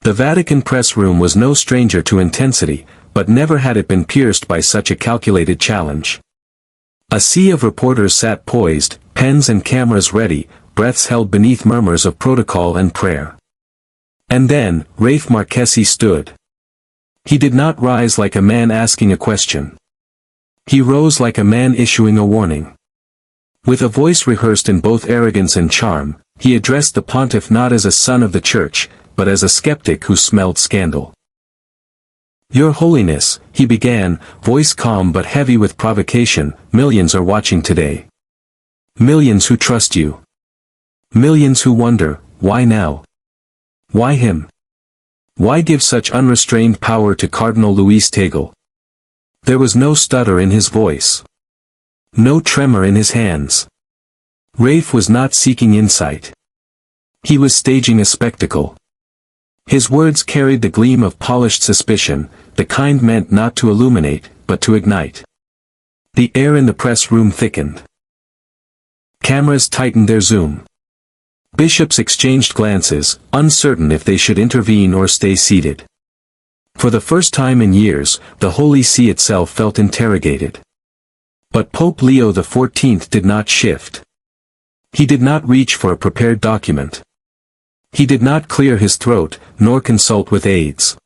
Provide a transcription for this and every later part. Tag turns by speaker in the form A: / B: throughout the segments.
A: The Vatican press room was no stranger to intensity, but never had it been pierced by such a calculated challenge. A sea of reporters sat poised, pens and cameras ready, breaths held beneath murmurs of protocol and prayer. And then, Rafe Marchesi stood. He did not rise like a man asking a question. He rose like a man issuing a warning. With a voice rehearsed in both arrogance and charm, he addressed the pontiff not as a son of the church, but as a skeptic who smelled scandal. "Your Holiness," he began, voice calm but heavy with provocation, "millions are watching today. Millions who trust you. Millions who wonder, why now? Why him? Why give such unrestrained power to Cardinal Luis Tagle?" There was no stutter in his voice. No tremor in his hands. Rafe was not seeking insight. He was staging a spectacle. His words carried the gleam of polished suspicion, the kind meant not to illuminate, but to ignite. The air in the press room thickened. Cameras tightened their zoom. Bishops exchanged glances, uncertain if they should intervene or stay seated. For the first time in years, the Holy See itself felt interrogated. But Pope Leo XIV did not shift. He did not reach for a prepared document. He did not clear his throat, nor consult with aides.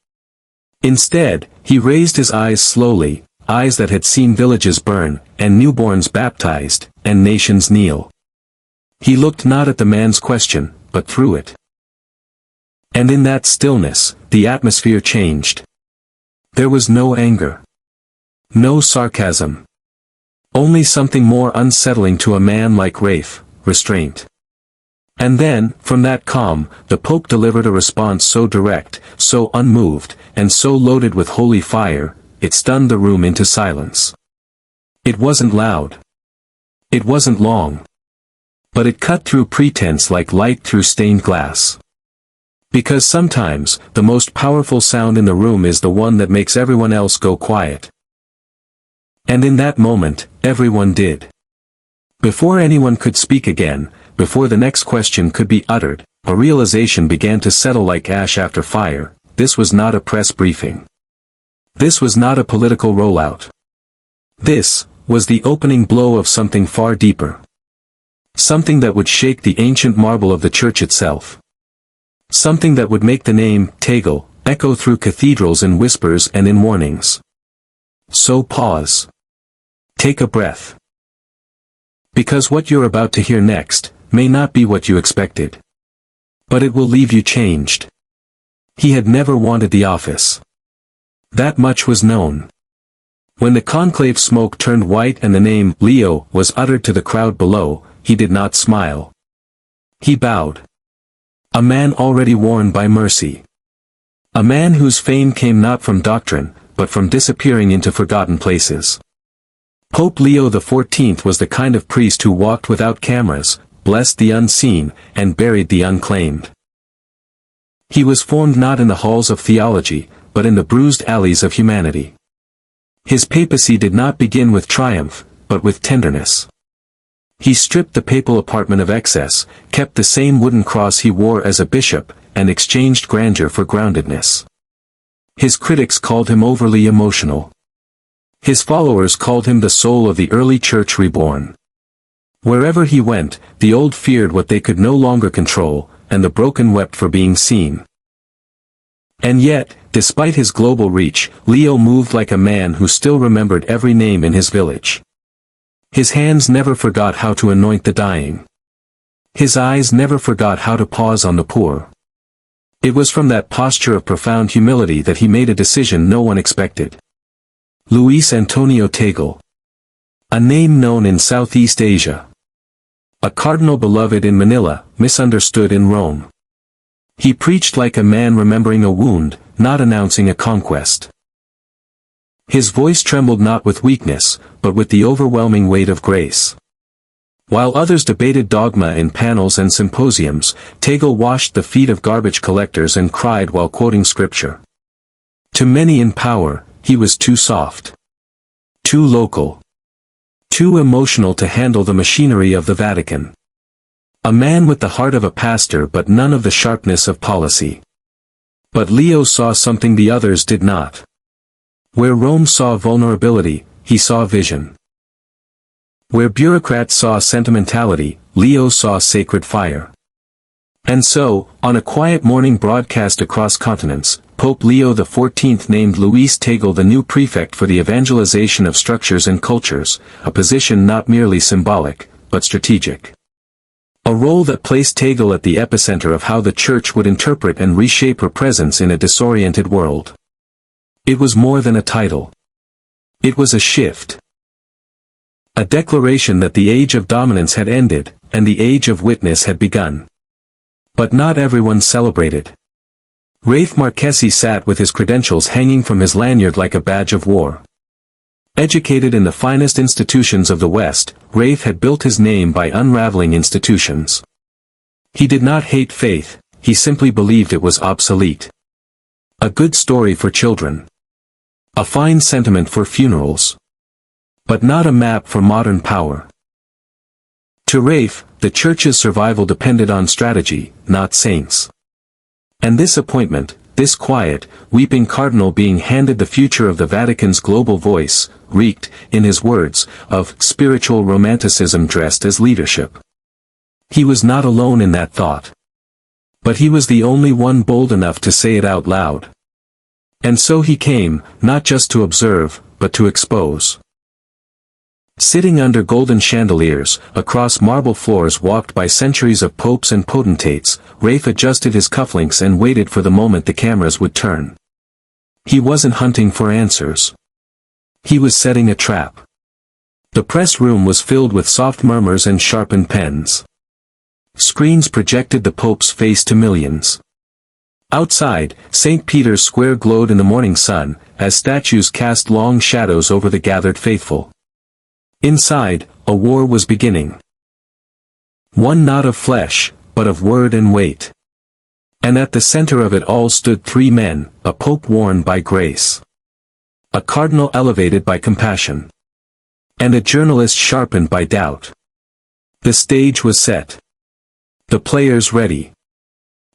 A: Instead, he raised his eyes slowly, eyes that had seen villages burn, and newborns baptized, and nations kneel. He looked not at the man's question, but through it. And in that stillness, the atmosphere changed. There was no anger. No sarcasm. Only something more unsettling to a man like Rafe, restraint. And then, from that calm, the Pope delivered a response so direct, so unmoved, and so loaded with holy fire, it stunned the room into silence. It wasn't loud. It wasn't long. But it cut through pretense like light through stained glass. Because sometimes, the most powerful sound in the room is the one that makes everyone else go quiet. And in that moment, everyone did. Before anyone could speak again, before the next question could be uttered, a realization began to settle like ash after fire: this was not a press briefing. This was not a political rollout. This was the opening blow of something far deeper. Something that would shake the ancient marble of the Church itself. Something that would make the name, Tagle, echo through cathedrals in whispers and in warnings. So pause. Take a breath. Because what you're about to hear next, may not be what you expected. But it will leave you changed. He had never wanted the office. That much was known. When the conclave smoke turned white and the name, Leo, was uttered to the crowd below, he did not smile. He bowed. A man already worn by mercy. A man whose fame came not from doctrine, but from disappearing into forgotten places. Pope Leo XIV was the kind of priest who walked without cameras, blessed the unseen, and buried the unclaimed. He was formed not in the halls of theology, but in the bruised alleys of humanity. His papacy did not begin with triumph, but with tenderness. He stripped the papal apartment of excess, kept the same wooden cross he wore as a bishop, and exchanged grandeur for groundedness. His critics called him overly emotional. His followers called him the soul of the early church reborn. Wherever he went, the old feared what they could no longer control, and the broken wept for being seen. And yet, despite his global reach, Leo moved like a man who still remembered every name in his village. His hands never forgot how to anoint the dying. His eyes never forgot how to pause on the poor. It was from that posture of profound humility that he made a decision no one expected. Luis Antonio Tagle. A name known in Southeast Asia. A cardinal beloved in Manila, misunderstood in Rome. He preached like a man remembering a wound, not announcing a conquest. His voice trembled not with weakness, but with the overwhelming weight of grace. While others debated dogma in panels and symposiums, Tagle washed the feet of garbage collectors and cried while quoting scripture. To many in power, he was too soft. Too local. Too emotional to handle the machinery of the Vatican. A man with the heart of a pastor but none of the sharpness of policy. But Leo saw something the others did not. Where Rome saw vulnerability, he saw vision. Where bureaucrats saw sentimentality, Leo saw sacred fire. And so, on a quiet morning broadcast across continents, Pope Leo XIV named Luis Tagle the new prefect for the evangelization of structures and cultures, a position not merely symbolic, but strategic. A role that placed Tagle at the epicenter of how the Church would interpret and reshape her presence in a disoriented world. It was more than a title. It was a shift. A declaration that the age of dominance had ended, and the age of witness had begun. But not everyone celebrated. Rafe Marquesi sat with his credentials hanging from his lanyard like a badge of war. Educated in the finest institutions of the West, Rafe had built his name by unraveling institutions. He did not hate faith, he simply believed it was obsolete. A good story for children. A fine sentiment for funerals. But not a map for modern power. To Rafe, the Church's survival depended on strategy, not saints. And this appointment, this quiet, weeping cardinal being handed the future of the Vatican's global voice, reeked, in his words, of spiritual romanticism dressed as leadership. He was not alone in that thought. But he was the only one bold enough to say it out loud. And so he came, not just to observe, but to expose. Sitting under golden chandeliers, across marble floors walked by centuries of popes and potentates, Rafe adjusted his cufflinks and waited for the moment the cameras would turn. He wasn't hunting for answers. He was setting a trap. The press room was filled with soft murmurs and sharpened pens. Screens projected the Pope's face to millions. Outside, St. Peter's Square glowed in the morning sun, as statues cast long shadows over the gathered faithful. Inside, a war was beginning. One not of flesh, but of word and weight. And at the center of it all stood three men, a pope worn by grace. A cardinal elevated by compassion. And a journalist sharpened by doubt. The stage was set. The players ready.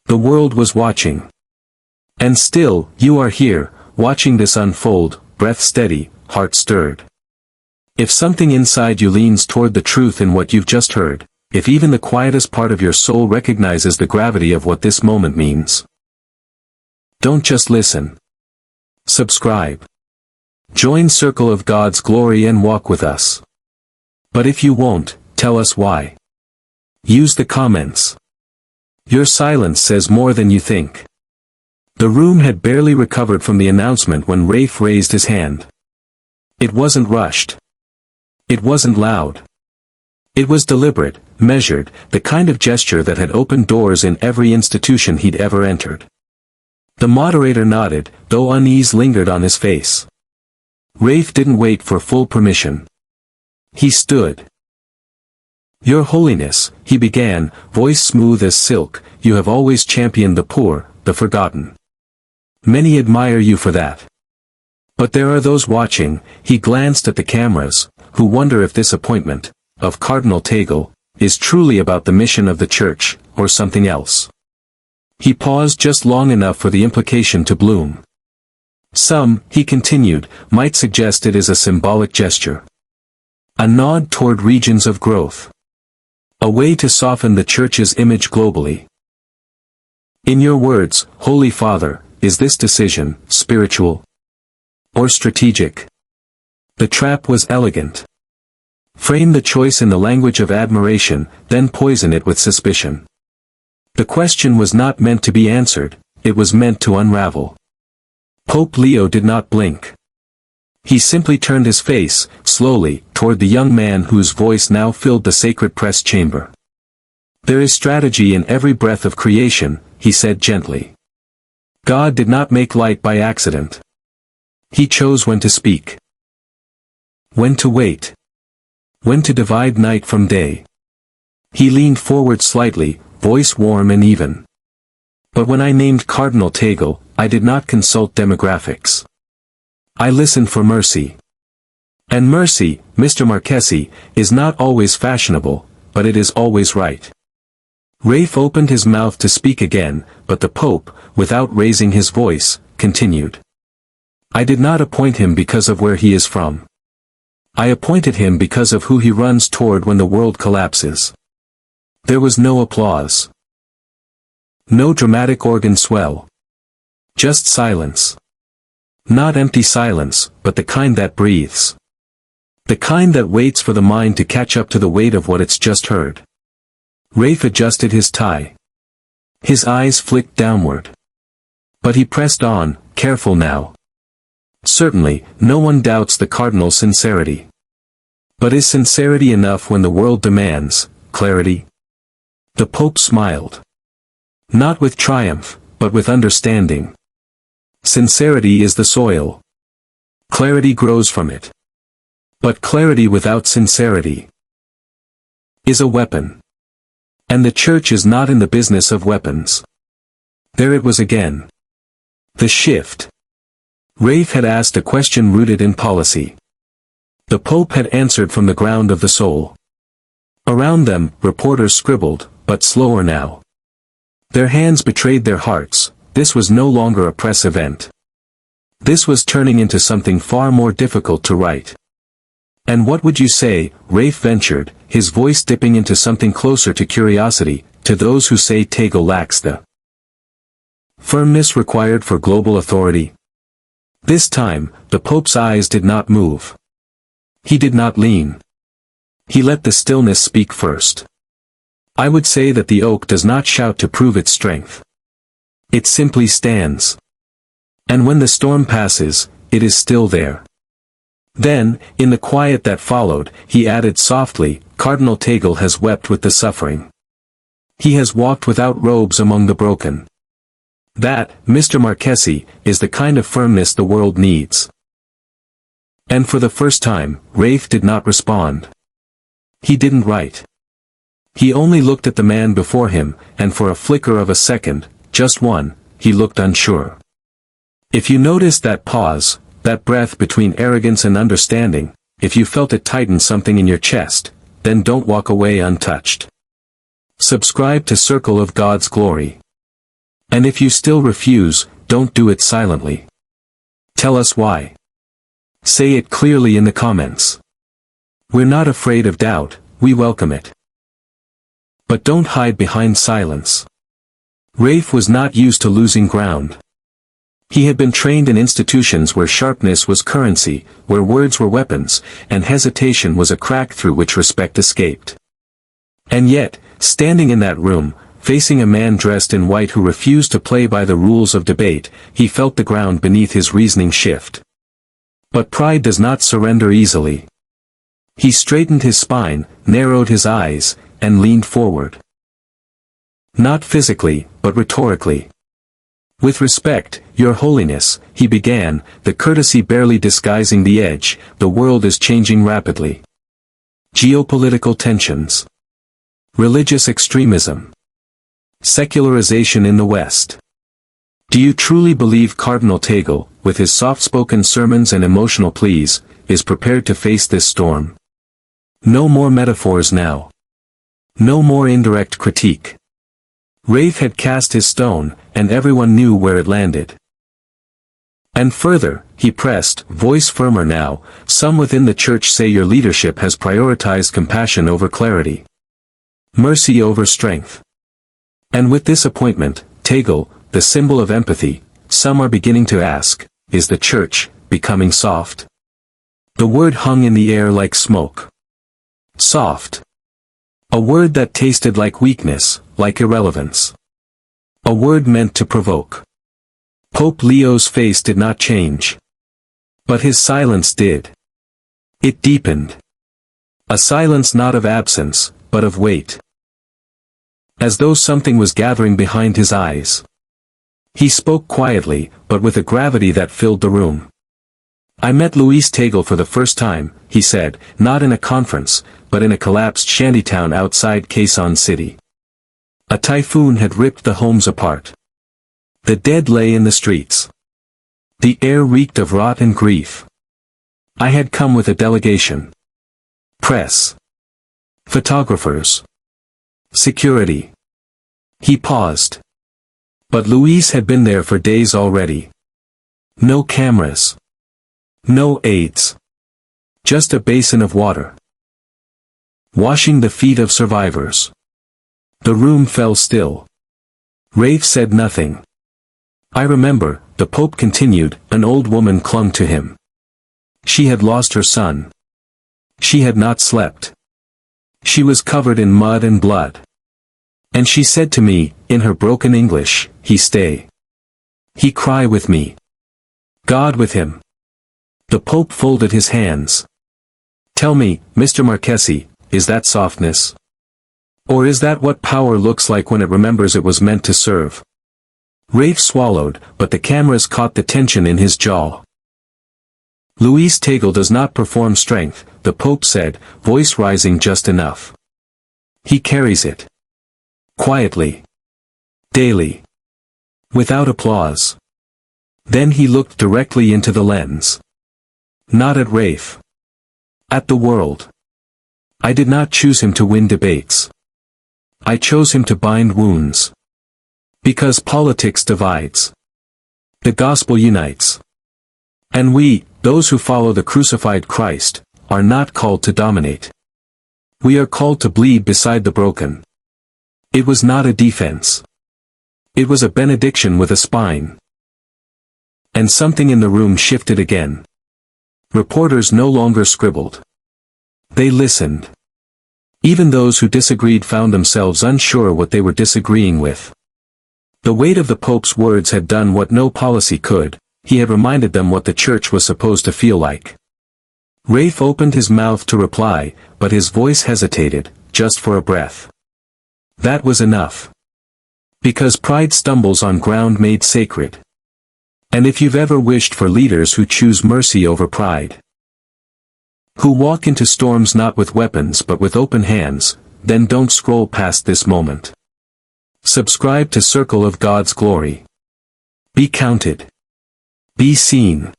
A: The world was watching. And still, you are here, watching this unfold, breath steady, heart stirred. If something inside you leans toward the truth in what you've just heard, if even the quietest part of your soul recognizes the gravity of what this moment means, don't just listen. Subscribe. Join Circle of God's Glory and walk with us. But if you won't, tell us why. Use the comments. Your silence says more than you think. The room had barely recovered from the announcement when Rafe raised his hand. It wasn't rushed. It wasn't loud. It was deliberate, measured, the kind of gesture that had opened doors in every institution he'd ever entered. The moderator nodded, though unease lingered on his face. Rafe didn't wait for full permission. He stood. Your Holiness, he began, voice smooth as silk, you have always championed the poor, the forgotten. Many admire you for that. But there are those watching, he glanced at the cameras, who wonder if this appointment, of Cardinal Tagle, is truly about the mission of the Church, or something else. He paused just long enough for the implication to bloom. Some, he continued, might suggest it is a symbolic gesture. A nod toward regions of growth. A way to soften the Church's image globally. In your words, Holy Father, is this decision spiritual or strategic? The trap was elegant. Frame the choice in the language of admiration, then poison it with suspicion. The question was not meant to be answered, it was meant to unravel. Pope Leo did not blink. He simply turned his face, slowly, toward the young man whose voice now filled the sacred press chamber. There is strategy in every breath of creation, he said gently. God did not make light by accident. He chose when to speak. When to wait. When to divide night from day. He leaned forward slightly, voice warm and even. But when I named Cardinal Tagle, I did not consult demographics. I listened for mercy. And mercy, Mr. Marquesi, is not always fashionable, but it is always right. Rafe opened his mouth to speak again, but the Pope, without raising his voice, continued. I did not appoint him because of where he is from. I appointed him because of who he runs toward when the world collapses. There was no applause. No dramatic organ swell. Just silence. Not empty silence, but the kind that breathes. The kind that waits for the mind to catch up to the weight of what it's just heard. Rafe adjusted his tie. His eyes flicked downward. But he pressed on, careful now. Certainly, no one doubts the Cardinal's sincerity. But is sincerity enough when the world demands clarity? The Pope smiled. Not with triumph, but with understanding. Sincerity is the soil. Clarity grows from it. But clarity without sincerity is a weapon. And the Church is not in the business of weapons. There it was again. The shift. Rafe had asked a question rooted in policy. The Pope had answered from the ground of the soul. Around them, reporters scribbled, but slower now. Their hands betrayed their hearts. This was no longer a press event. This was turning into something far more difficult to write. And what would you say, Rafe ventured, his voice dipping into something closer to curiosity, to those who say Tagle lacks the firmness required for global authority? This time, the Pope's eyes did not move. He did not lean. He let the stillness speak first. I would say that the oak does not shout to prove its strength. It simply stands. And when the storm passes, it is still there. Then, in the quiet that followed, he added softly, Cardinal Tagle has wept with the suffering. He has walked without robes among the broken. That, Mr. Marchesi, is the kind of firmness the world needs. And for the first time, Rafe did not respond. He didn't write. He only looked at the man before him, and for a flicker of a second, just one, he looked unsure. If you noticed that pause, that breath between arrogance and understanding, if you felt it tighten something in your chest, then don't walk away untouched. Subscribe to Circle of God's Glory. And if you still refuse, don't do it silently. Tell us why. Say it clearly in the comments. We're not afraid of doubt, we welcome it. But don't hide behind silence. Rafe was not used to losing ground. He had been trained in institutions where sharpness was currency, where words were weapons, and hesitation was a crack through which respect escaped. And yet, standing in that room, facing a man dressed in white who refused to play by the rules of debate, he felt the ground beneath his reasoning shift. But pride does not surrender easily. He straightened his spine, narrowed his eyes, and leaned forward. Not physically, but rhetorically. With respect, Your Holiness, he began, the courtesy barely disguising the edge, the world is changing rapidly. Geopolitical tensions. Religious extremism. Secularization in the West. Do you truly believe Cardinal Tagle, with his soft-spoken sermons and emotional pleas, is prepared to face this storm? No more metaphors now. No more indirect critique. Rafe had cast his stone, and everyone knew where it landed. And further, he pressed, voice firmer now, some within the Church say your leadership has prioritized compassion over clarity. Mercy over strength. And with this appointment, Tagle, the symbol of empathy, some are beginning to ask, is the Church becoming soft? The word hung in the air like smoke. Soft. A word that tasted like weakness, like irrelevance. A word meant to provoke. Pope Leo's face did not change. But his silence did. It deepened. A silence not of absence, but of weight. As though something was gathering behind his eyes. He spoke quietly, but with a gravity that filled the room. I met Luis Tagle for the first time, he said, not in a conference, but in a collapsed shantytown outside Quezon City. A typhoon had ripped the homes apart. The dead lay in the streets. The air reeked of rot and grief. I had come with a delegation. Press. Photographers. Security. He paused. But Luis had been there for days already. No cameras. No aids. Just a basin of water. Washing the feet of survivors. The room fell still. Rafe said nothing. I remember, the Pope continued, an old woman clung to him. She had lost her son. She had not slept. She was covered in mud and blood. And she said to me, in her broken English, "He stay. He cry with me. God with him." The Pope folded his hands. Tell me, Mr. Marchesi, is that softness? Or is that what power looks like when it remembers it was meant to serve? Rafe swallowed, but the cameras caught the tension in his jaw. Luis Tagle does not perform strength, the Pope said, voice rising just enough. He carries it. Quietly. Daily. Without applause. Then he looked directly into the lens. Not at Rafe. At the world. I did not choose him to win debates. I chose him to bind wounds. Because politics divides. The gospel unites. And we, those who follow the crucified Christ, are not called to dominate. We are called to bleed beside the broken. It was not a defense. It was a benediction with a spine. And something in the room shifted again. Reporters no longer scribbled. They listened. Even those who disagreed found themselves unsure what they were disagreeing with. The weight of the Pope's words had done what no policy could. He had reminded them what the Church was supposed to feel like. Rafe opened his mouth to reply, but his voice hesitated, just for a breath. That was enough. Because pride stumbles on ground made sacred. And if you've ever wished for leaders who choose mercy over pride, who walk into storms not with weapons but with open hands, then don't scroll past this moment. Subscribe to Circle of God's Glory. Be counted. Be seen.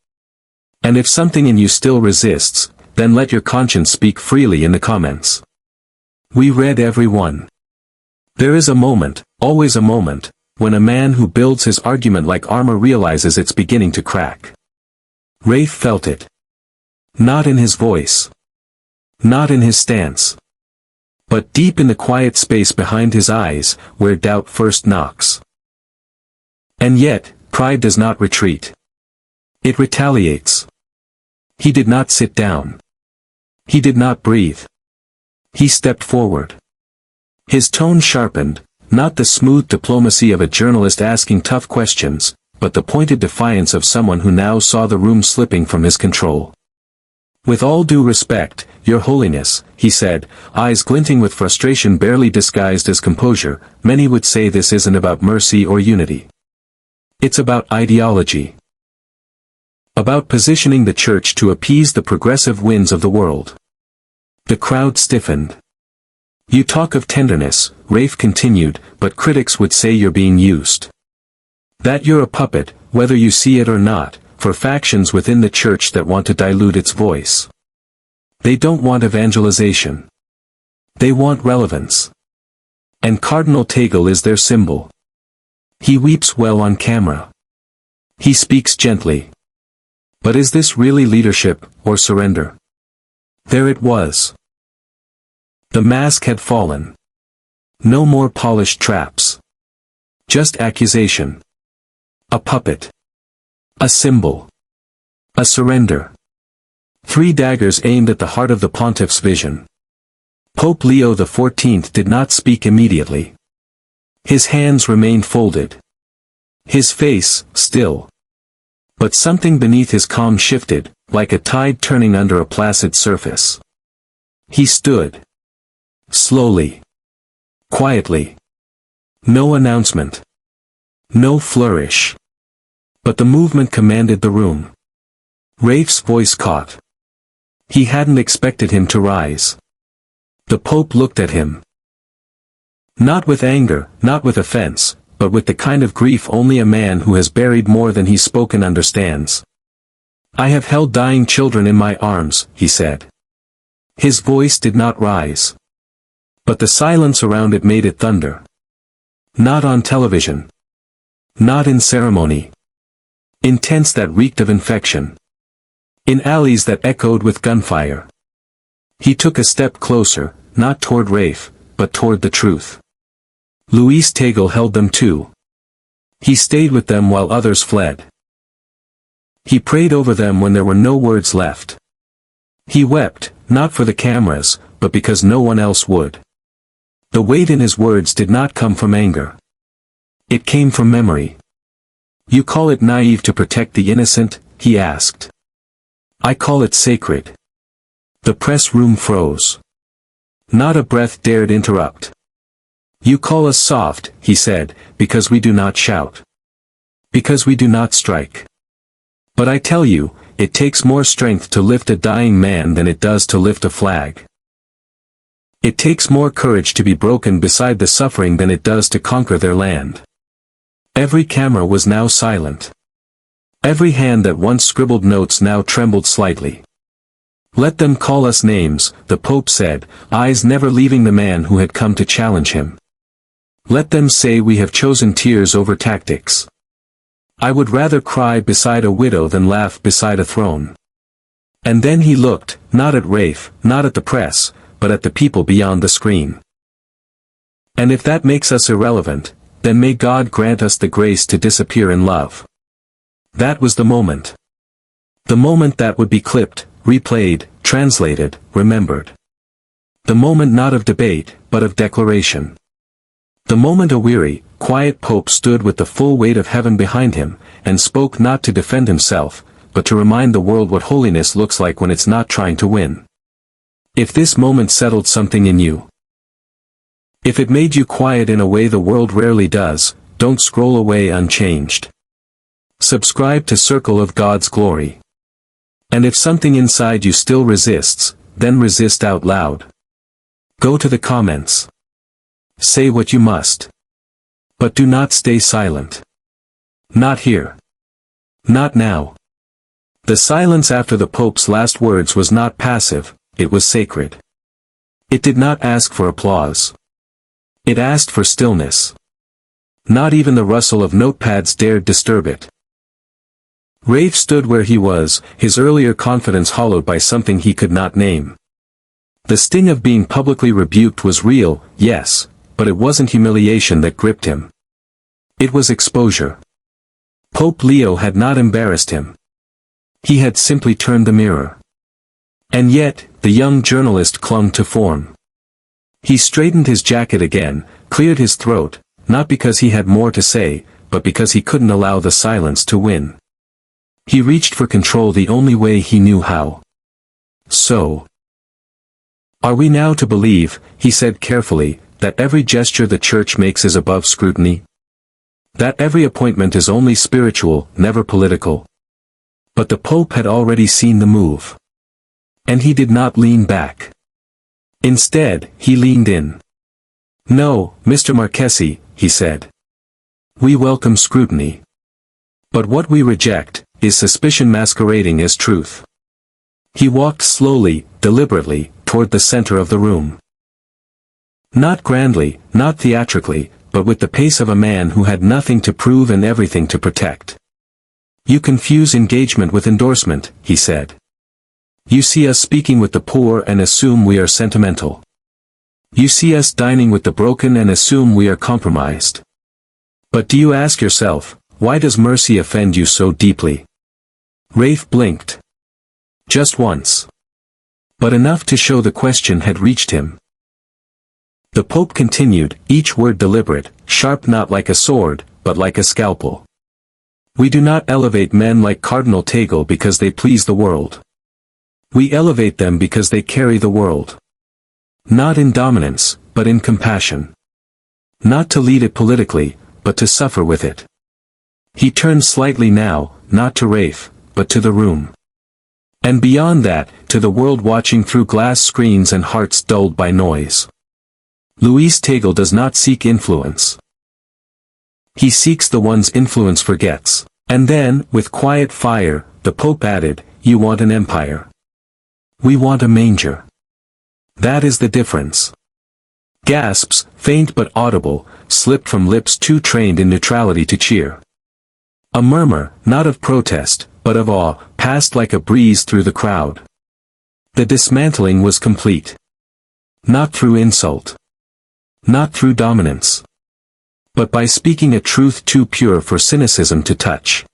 A: And if something in you still resists, then let your conscience speak freely in the comments. We read every one. There is a moment, always a moment, when a man who builds his argument like armor realizes it's beginning to crack. Rafe felt it. Not in his voice. Not in his stance. But deep in the quiet space behind his eyes, where doubt first knocks. And yet, pride does not retreat. It retaliates. He did not sit down. He did not breathe. He stepped forward. His tone sharpened, not the smooth diplomacy of a journalist asking tough questions, but the pointed defiance of someone who now saw the room slipping from his control. With all due respect, Your Holiness, he said, eyes glinting with frustration barely disguised as composure, many would say this isn't about mercy or unity. It's about ideology. About positioning the Church to appease the progressive winds of the world. The crowd stiffened. You talk of tenderness, Rafe continued, but critics would say you're being used. That you're a puppet, whether you see it or not, for factions within the Church that want to dilute its voice. They don't want evangelization. They want relevance. And Cardinal Tagle is their symbol. He weeps well on camera. He speaks gently. But is this really leadership, or surrender? There it was. The mask had fallen. No more polished traps. Just accusation. A puppet. A symbol. A surrender. 3 daggers aimed at the heart of the pontiff's vision. Pope Leo XIV did not speak immediately. His hands remained folded. His face, still. But something beneath his calm shifted, like a tide turning under a placid surface. He stood. Slowly. Quietly. No announcement. No flourish. But the movement commanded the room. Rafe's voice caught. He hadn't expected him to rise. The Pope looked at him. Not with anger, not with offense, but with the kind of grief only a man who has buried more than he's spoken understands. I have held dying children in my arms, he said. His voice did not rise. But the silence around it made it thunder. Not on television. Not in ceremony. In tents that reeked of infection. In alleys that echoed with gunfire. He took a step closer, not toward Rafe, but toward the truth. Luis Tagle held them too. He stayed with them while others fled. He prayed over them when there were no words left. He wept, not for the cameras, but because no one else would. The weight in his words did not come from anger. It came from memory. You call it naive to protect the innocent? He asked. I call it sacred. The press room froze. Not a breath dared interrupt. You call us soft, he said, because we do not shout. Because we do not strike. But I tell you, it takes more strength to lift a dying man than it does to lift a flag. It takes more courage to be broken beside the suffering than it does to conquer their land. Every camera was now silent. Every hand that once scribbled notes now trembled slightly. Let them call us names, the Pope said, eyes never leaving the man who had come to challenge him. Let them say we have chosen tears over tactics. I would rather cry beside a widow than laugh beside a throne. And then he looked, not at Rafe, not at the press, but at the people beyond the screen. And if that makes us irrelevant, then may God grant us the grace to disappear in love. That was the moment. The moment that would be clipped, replayed, translated, remembered. The moment not of debate, but of declaration. The moment a weary, quiet Pope stood with the full weight of heaven behind him, and spoke not to defend himself, but to remind the world what holiness looks like when it's not trying to win. If this moment settled something in you, if it made you quiet in a way the world rarely does, don't scroll away unchanged. Subscribe to Circle of God's Glory. And if something inside you still resists, then resist out loud. Go to the comments. Say what you must. But do not stay silent. Not here. Not now. The silence after the Pope's last words was not passive, it was sacred. It did not ask for applause. It asked for stillness. Not even the rustle of notepads dared disturb it. Rafe stood where he was, his earlier confidence hollowed by something he could not name. The sting of being publicly rebuked was real, yes, but it wasn't humiliation that gripped him. It was exposure. Pope Leo had not embarrassed him. He had simply turned the mirror. And yet, the young journalist clung to form. He straightened his jacket again, cleared his throat, not because he had more to say, but because he couldn't allow the silence to win. He reached for control the only way he knew how. So. Are we now to believe, he said carefully, that every gesture the Church makes is above scrutiny? That every appointment is only spiritual, never political? But the Pope had already seen the move. And he did not lean back. Instead, he leaned in. No, Mr. Marchesi, he said. We welcome scrutiny. But what we reject, is suspicion masquerading as truth. He walked slowly, deliberately, toward the center of the room. Not grandly, not theatrically, but with the pace of a man who had nothing to prove and everything to protect. You confuse engagement with endorsement, he said. You see us speaking with the poor and assume we are sentimental. You see us dining with the broken and assume we are compromised. But do you ask yourself, why does mercy offend you so deeply? Rafe blinked. Just once. But enough to show the question had reached him. The Pope continued, each word deliberate, sharp not like a sword, but like a scalpel. We do not elevate men like Cardinal Tagle because they please the world. We elevate them because they carry the world. Not in dominance, but in compassion. Not to lead it politically, but to suffer with it. He turned slightly now, not to Rafe, but to the room. And beyond that, to the world watching through glass screens and hearts dulled by noise. Luis Tagle does not seek influence. He seeks the ones influence forgets. And then, with quiet fire, the Pope added, you want an empire. We want a manger. That is the difference. Gasps, faint but audible, slipped from lips too trained in neutrality to cheer. A murmur, not of protest, but of awe, passed like a breeze through the crowd. The dismantling was complete. Not through insult. Not through dominance. But by speaking a truth too pure for cynicism to touch.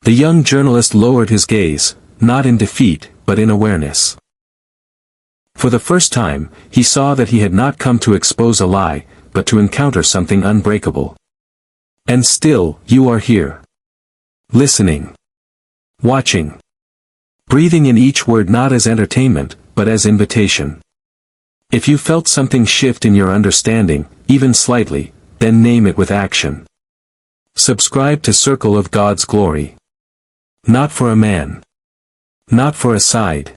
A: The young journalist lowered his gaze, not in defeat, but in awareness. For the first time, he saw that he had not come to expose a lie, but to encounter something unbreakable. And still, you are here. Listening. Watching. Breathing in each word not as entertainment, but as invitation. If you felt something shift in your understanding, even slightly, then name it with action. Subscribe to Circle of God's Glory. Not for a man. Not for a side.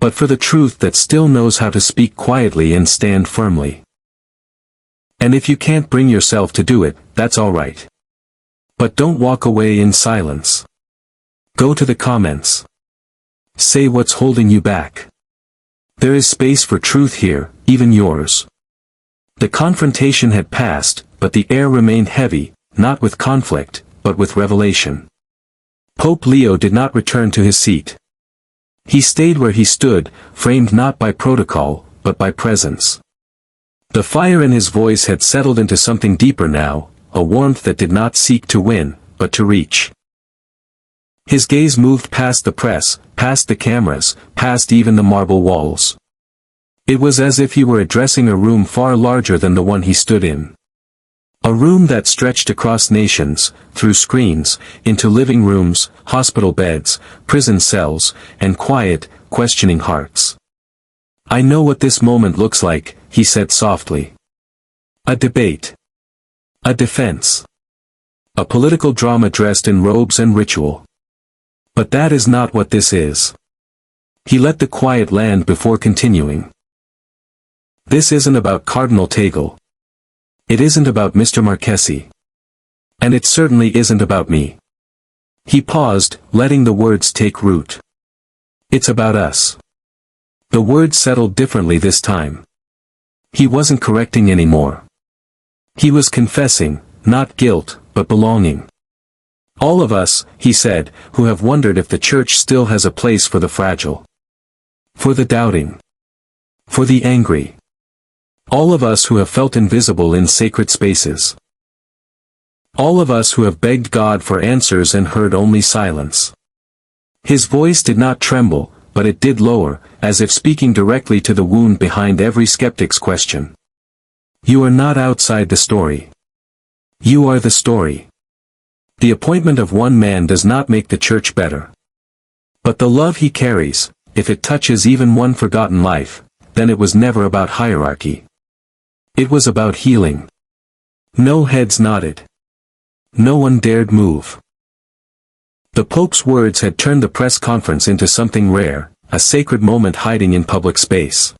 A: But for the truth that still knows how to speak quietly and stand firmly. And if you can't bring yourself to do it, that's all right. But don't walk away in silence. Go to the comments. Say what's holding you back. There is space for truth here, even yours. The confrontation had passed, but the air remained heavy, not with conflict, but with revelation. Pope Leo did not return to his seat. He stayed where he stood, framed not by protocol, but by presence. The fire in his voice had settled into something deeper now, a warmth that did not seek to win, but to reach. His gaze moved past the press, past the cameras, past even the marble walls. It was as if he were addressing a room far larger than the one he stood in. A room that stretched across nations, through screens, into living rooms, hospital beds, prison cells, and quiet, questioning hearts. I know what this moment looks like, he said softly. A debate. A defense. A political drama dressed in robes and ritual. But that is not what this is. He let the quiet land before continuing. This isn't about Cardinal Tagle. It isn't about Mr. Marchesi. And it certainly isn't about me. He paused, letting the words take root. It's about us. The words settled differently this time. He wasn't correcting anymore. He was confessing, not guilt, but belonging. All of us, he said, who have wondered if the Church still has a place for the fragile. For the doubting. For the angry. All of us who have felt invisible in sacred spaces. All of us who have begged God for answers and heard only silence. His voice did not tremble, but it did lower, as if speaking directly to the wound behind every skeptic's question. You are not outside the story. You are the story. The appointment of one man does not make the Church better. But the love he carries, if it touches even one forgotten life, then it was never about hierarchy. It was about healing. No heads nodded. No one dared move. The Pope's words had turned the press conference into something rare, a sacred moment hiding in public space.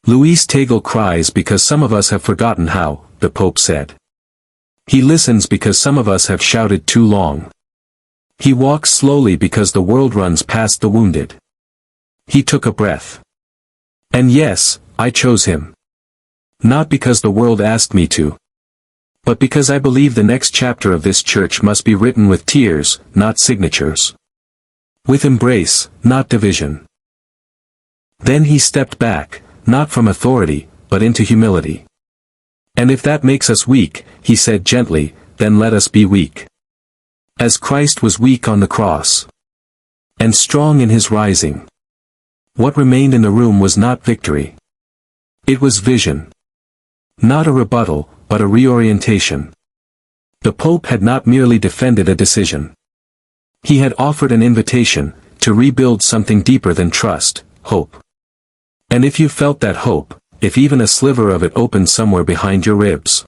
A: Luis Tagle cries because some of us have forgotten how, the Pope said. He listens because some of us have shouted too long. He walks slowly because the world runs past the wounded. He took a breath. And yes, I chose him. Not because the world asked me to. But because I believe the next chapter of this Church must be written with tears, not signatures. With embrace, not division. Then he stepped back, not from authority, but into humility. And if that makes us weak, he said gently, then let us be weak. As Christ was weak on the cross. And strong in his rising. What remained in the room was not victory. It was vision. Not a rebuttal, but a reorientation. The Pope had not merely defended a decision. He had offered an invitation, to rebuild something deeper than trust, hope. And if you felt that hope, if even a sliver of it opened somewhere behind your ribs,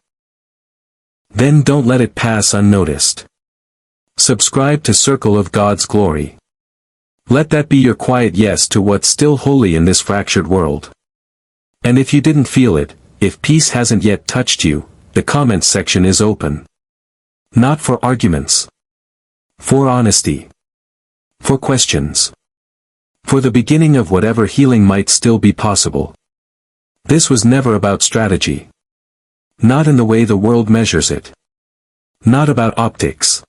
A: then don't let it pass unnoticed. Subscribe to Circle of God's Glory. Let that be your quiet yes to what's still holy in this fractured world. And if you didn't feel it, if peace hasn't yet touched you, the comments section is open. Not for arguments. For honesty. For questions. For the beginning of whatever healing might still be possible. This was never about strategy. Not in the way the world measures it. Not about optics.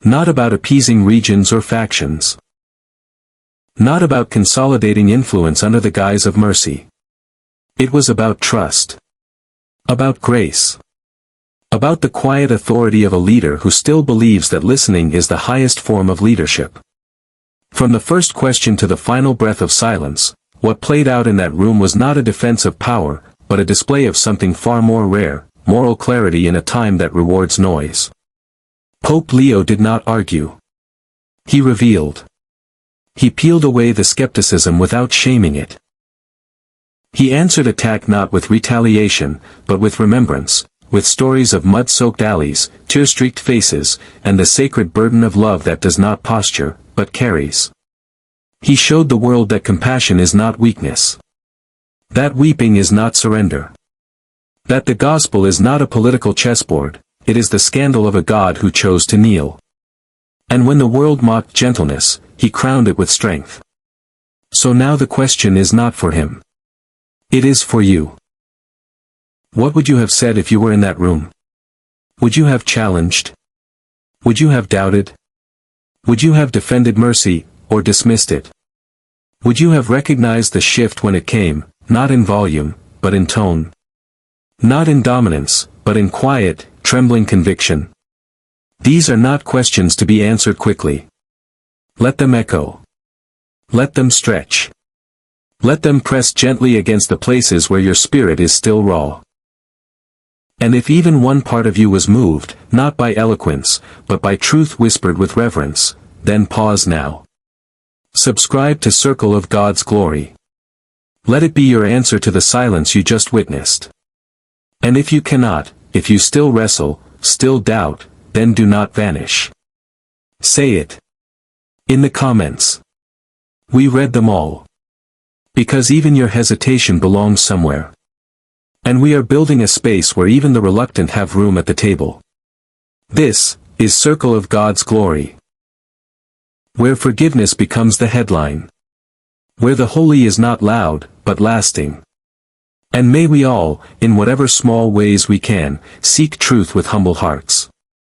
A: Not about appeasing regions or factions. Not about consolidating influence under the guise of mercy. It was about trust. About grace. About the quiet authority of a leader who still believes that listening is the highest form of leadership. From the first question to the final breath of silence, what played out in that room was not a defense of power, but a display of something far more rare, moral clarity in a time that rewards noise. Pope Leo did not argue. He revealed. He peeled away the skepticism without shaming it. He answered attack not with retaliation, but with remembrance, with stories of mud-soaked alleys, tear-streaked faces, and the sacred burden of love that does not posture, but carries. He showed the world that compassion is not weakness. That weeping is not surrender. That the gospel is not a political chessboard, it is the scandal of a God who chose to kneel. And when the world mocked gentleness, he crowned it with strength. So now the question is not for him. It is for you. What would you have said if you were in that room? Would you have challenged? Would you have doubted? Would you have defended mercy, or dismissed it? Would you have recognized the shift when it came, not in volume, but in tone? Not in dominance, but in quiet, trembling conviction? These are not questions to be answered quickly. Let them echo. Let them stretch. Let them press gently against the places where your spirit is still raw. And if even one part of you was moved, not by eloquence, but by truth whispered with reverence, then pause now. Subscribe to Circle of God's Glory. Let it be your answer to the silence you just witnessed. And if you cannot, if you still wrestle, still doubt, then do not vanish. Say it. In the comments. We read them all. Because even your hesitation belongs somewhere. And we are building a space where even the reluctant have room at the table. This is Circle of God's Glory. Where forgiveness becomes the headline. Where the holy is not loud, but lasting. And may we all, in whatever small ways we can, seek truth with humble hearts.